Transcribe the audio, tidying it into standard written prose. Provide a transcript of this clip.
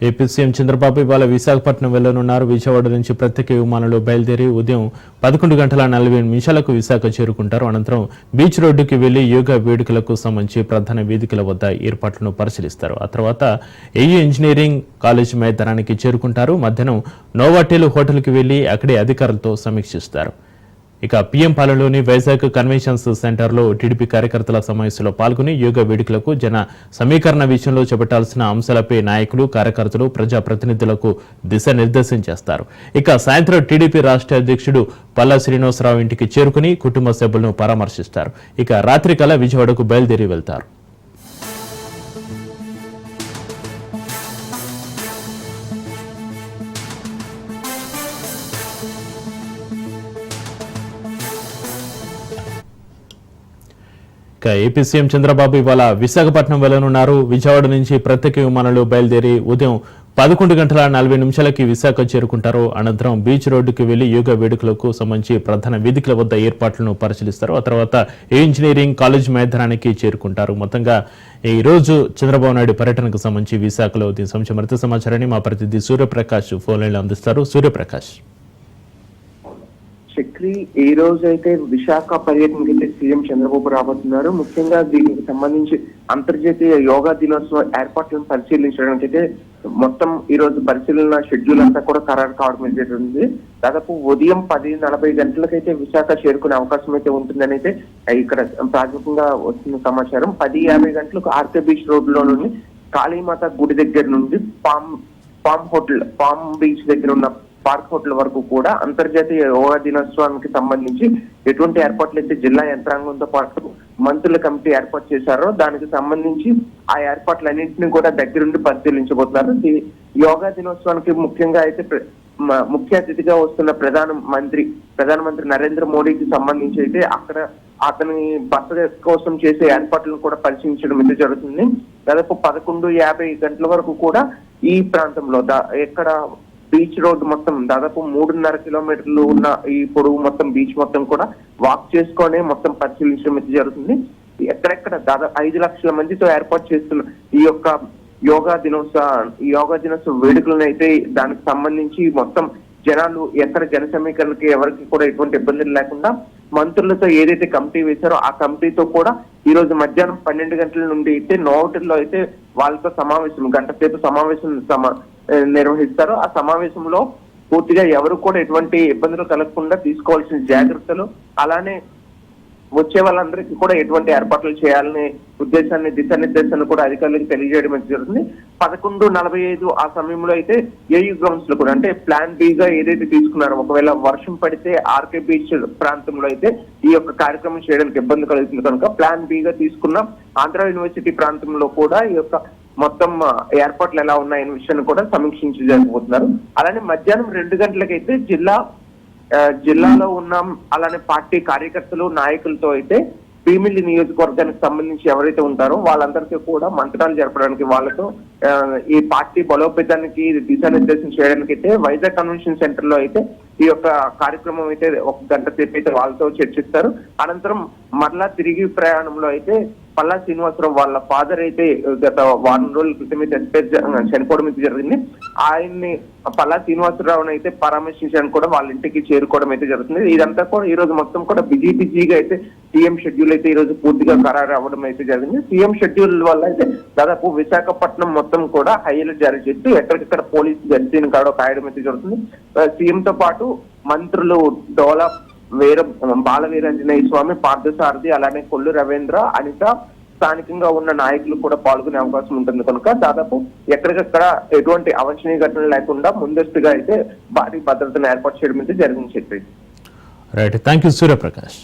AP CM Chandrababu ఇవాళ విశాఖపట్నం వెళ్లనున్నారు. విజయవాడ నుంచి ప్రత్యేక విమానంలో బయలుదేరి ఉదయం 11:40 విశాఖ చేరుకుంటారు. అనంతరం బీచ్ రోడ్డుకి వెళ్లి యోగా వేడుకలకు సంబంధించి ప్రధాన వేదికల వద్ద ఏర్పాట్లను పరిశీలిస్తారు. ఆ తర్వాత ఏయూ ఇంజనీరింగ్ కాలేజ్ మైదానానికి చేరుకుంటారు. మధ్యాహ్నం నోవాటెల్ హోటల్కి వెళ్లి అక్కడే అధికారులతో సమీక్షిస్తారు. ఇక పీఎం పాలెంలోని వైజాగ్ కన్వెన్షన్స్ సెంటర్లో టీడీపీ కార్యకర్తల సమావేశంలో పాల్గొని యోగా వేడుకలకు జన సమీకరణ విషయంలో చేపట్టాల్సిన అంశాలపై నాయకులు, కార్యకర్తలు, ప్రజాప్రతినిధులకు దిశానిర్దేశం చేస్తారు. ఇక సాయంత్రం టీడీపీ రాష్ట్ర అధ్యక్షుడు పల్లా శ్రీనివాసరావు ఇంటికి చేరుకుని కుటుంబ సభ్యులను పరామర్శిస్తారు. ఇక రాత్రికల్లా విజయవాడకు బయలుదేరి వెళ్తారు. ఏపీ సీఎం చంద్రబాబు ఇవాళ విశాఖపట్నం వెళ్లనున్నారు. విజయవాడ నుంచి ప్రత్యేక విమానంలో బయలుదేరి ఉదయం 11:40 విశాఖ చేరుకుంటారు. అనంతరం బీచ్ రోడ్డుకి వెళ్లి యోగా వేడుకలకు సంబంధించి ప్రధాన వేదికల వద్ద ఏర్పాట్లను పరిశీలిస్తారు. ఆ తర్వాత ఇంజనీరింగ్ కాలేజ్ మైదానానికి చేరుకుంటారు. మొత్తంగా ఈ రోజు చంద్రబాబు నాయుడు పర్యటనకు సంబంధించి విశాఖలో దీని సంబంధించి మరింత సమాచారాన్ని మా ప్రతినిధి సూర్యప్రకాష్ ఫోన్ లైన్లో అందిస్తారు. సూర్యప్రకాష్. చక్రి ఈ రోజు అయితే విశాఖ పర్యటనకి అయితే సీఎం చంద్రబాబు రాబోతున్నారు. ముఖ్యంగా దీనికి సంబంధించి అంతర్జాతీయ యోగా దినోత్సవ ఏర్పాట్లను పరిశీలించడానికి అయితే మొత్తం ఈ రోజు పరిశీలన షెడ్యూల్ అంతా కూడా ఖరారు కావడం జరిగింది. దాదాపు ఉదయం 10:40 విశాఖ చేరుకునే అవకాశం అయితే ఉంటుందని అయితే ఇక్కడ ప్రాథమికంగా వస్తున్న సమాచారం. 10:50 ఆర్కే బీచ్ రోడ్ లోని కాళీమాత గుడి దగ్గర నుండి పామ్ బీచ్ దగ్గర ఉన్న పార్క్ హోటల్ వరకు కూడా అంతర్జాతీయ యోగా దినోత్సవానికి సంబంధించి ఎటువంటి ఏర్పాట్లు అయితే జిల్లా యంత్రాంగంతో పాటు మంత్రుల కమిటీ ఏర్పాటు చేశారో దానికి సంబంధించి ఆ ఏర్పాట్లన్నింటినీ కూడా దగ్గరుండి పరిశీలించబోతున్నారు. యోగా దినోత్సవానికి ముఖ్యంగా అయితే ముఖ్య అతిథిగా వస్తున్న ప్రధానమంత్రి నరేంద్ర మోడీకి సంబంధించి అయితే అక్కడ అతని బస కోసం చేసే ఏర్పాట్లను కూడా పరిశీలించడం అయితే జరుగుతుంది. దాదాపు 11:50 వరకు కూడా ఈ ప్రాంతంలో ఎక్కడ బీచ్ రోడ్ మొత్తం దాదాపు 3.5 కిలోమీటర్లు ఉన్న ఈ పొడవు మొత్తం బీచ్ మొత్తం కూడా వాక్ చేసుకొని మొత్తం పరిశీలించడం అయితే జరుగుతుంది. ఎక్కడెక్కడ దాదాపు 5 లక్షల మందితో ఏర్పాటు చేస్తున్న ఈ యొక్క యోగా దినోత్సవ వేడుకలను అయితే దానికి సంబంధించి మొత్తం జనాలు ఎక్కడ జన సమీకరణకి ఎవరికి కూడా ఎటువంటి ఇబ్బందులు లేకుండా మంత్రులతో ఏదైతే కమిటీ వేశారో ఆ కమిటీతో కూడా ఈ రోజు మధ్యాహ్నం 12 గంటల నుండి అయితే నోవాటెల్లో అయితే వాళ్ళతో గంట సేపు సమావేశం నిర్వహిస్తారు. ఆ సమావేశంలో పూర్తిగా ఎవరు కూడా ఎటువంటి ఇబ్బందులు కలగకుండా తీసుకోవాల్సిన జాగ్రత్తలు, అలానే వచ్చే వాళ్ళందరికీ కూడా ఎటువంటి ఏర్పాట్లు చేయాలనే దిశానిర్దేశాన్ని కూడా అధికారులకు తెలియజేయడం జరుగుతుంది. 11:45 ఆ సమయంలో అయితే ఏయూ గ్రౌండ్స్ లో కూడా అంటే ప్లాన్ బి గా ఏదైతే తీసుకున్నారో ఒకవేళ వర్షం పడితే ఆర్కే బీచ్ ప్రాంతంలో అయితే ఈ యొక్క కార్యక్రమం చేయడానికి ఇబ్బంది కలుగుతుంది కనుక ప్లాన్ బి గా తీసుకున్న ఆంధ్ర యూనివర్సిటీ ప్రాంతంలో కూడా ఈ యొక్క మొత్తం ఏర్పాట్లు ఎలా ఉన్నాయనే విషయాన్ని కూడా సమీక్షించబోతున్నారు. అలానే మధ్యాహ్నం 2 గంటలకైతే జిల్లాలో ఉన్న అలానే పార్టీ కార్యకర్తలు, నాయకులతో అయితే భీమిలి నియోజకవర్గానికి సంబంధించి ఎవరైతే ఉంటారో వాళ్ళందరికీ కూడా మంత్రాలు జరపడానికి వాళ్ళతో ఈ పార్టీ బలోపేతానికి దిశానిర్దేశం చేయడానికి అయితే వైజాగ్ కన్వెన్షన్ సెంటర్ లో అయితే ఈ యొక్క కార్యక్రమం అయితే 1 గంట సేపు అయితే వాళ్ళతో చర్చిస్తారు. అనంతరం మరలా తిరిగి ప్రయాణంలో అయితే పల్లా శ్రీనివాసరావు వాళ్ళ ఫాదర్ అయితే గత వారం రోజుల క్రితం అయితే చనిపోవడం అయితే జరిగింది. ఆయన్ని పల్లా శ్రీనివాసరావుని అయితే పరామర్శించడానికి కూడా వాళ్ళ ఇంటికి చేరుకోవడం అయితే జరుగుతుంది. ఇదంతా కూడా ఈ రోజు మొత్తం కూడా బిజీగా అయితే సీఎం షెడ్యూల్ అయితే ఈ రోజు పూర్తిగా ఖరారు అవ్వడం అయితే జరిగింది. సీఎం షెడ్యూల్ వల్ల అయితే దాదాపు విశాఖపట్నం మొత్తం కూడా హై అలర్ట్ జారీ చేస్తూ ఎక్కడికక్కడ పోలీసు గస్తీని కాయడం అయితే జరుగుతుంది. సీఎం తో పాటు మంత్రులు డోలా బాల వీరాంజనేయ స్వామి, పార్థసారథి, అలానే కొల్లు రవీంద్ర, అనిత, స్థానికంగా ఉన్న నాయకులు కూడా పాల్గొనే అవకాశం ఉంటుంది కనుక దాదాపు ఎక్కడికక్కడ ఎటువంటి అవాంఛనీయ ఘటనలు లేకుండా ముందస్తుగా అయితే భారీ భద్రతను ఏర్పాటు చేయడం అయితే జరిగింది. Right, thank you Suryaprakash.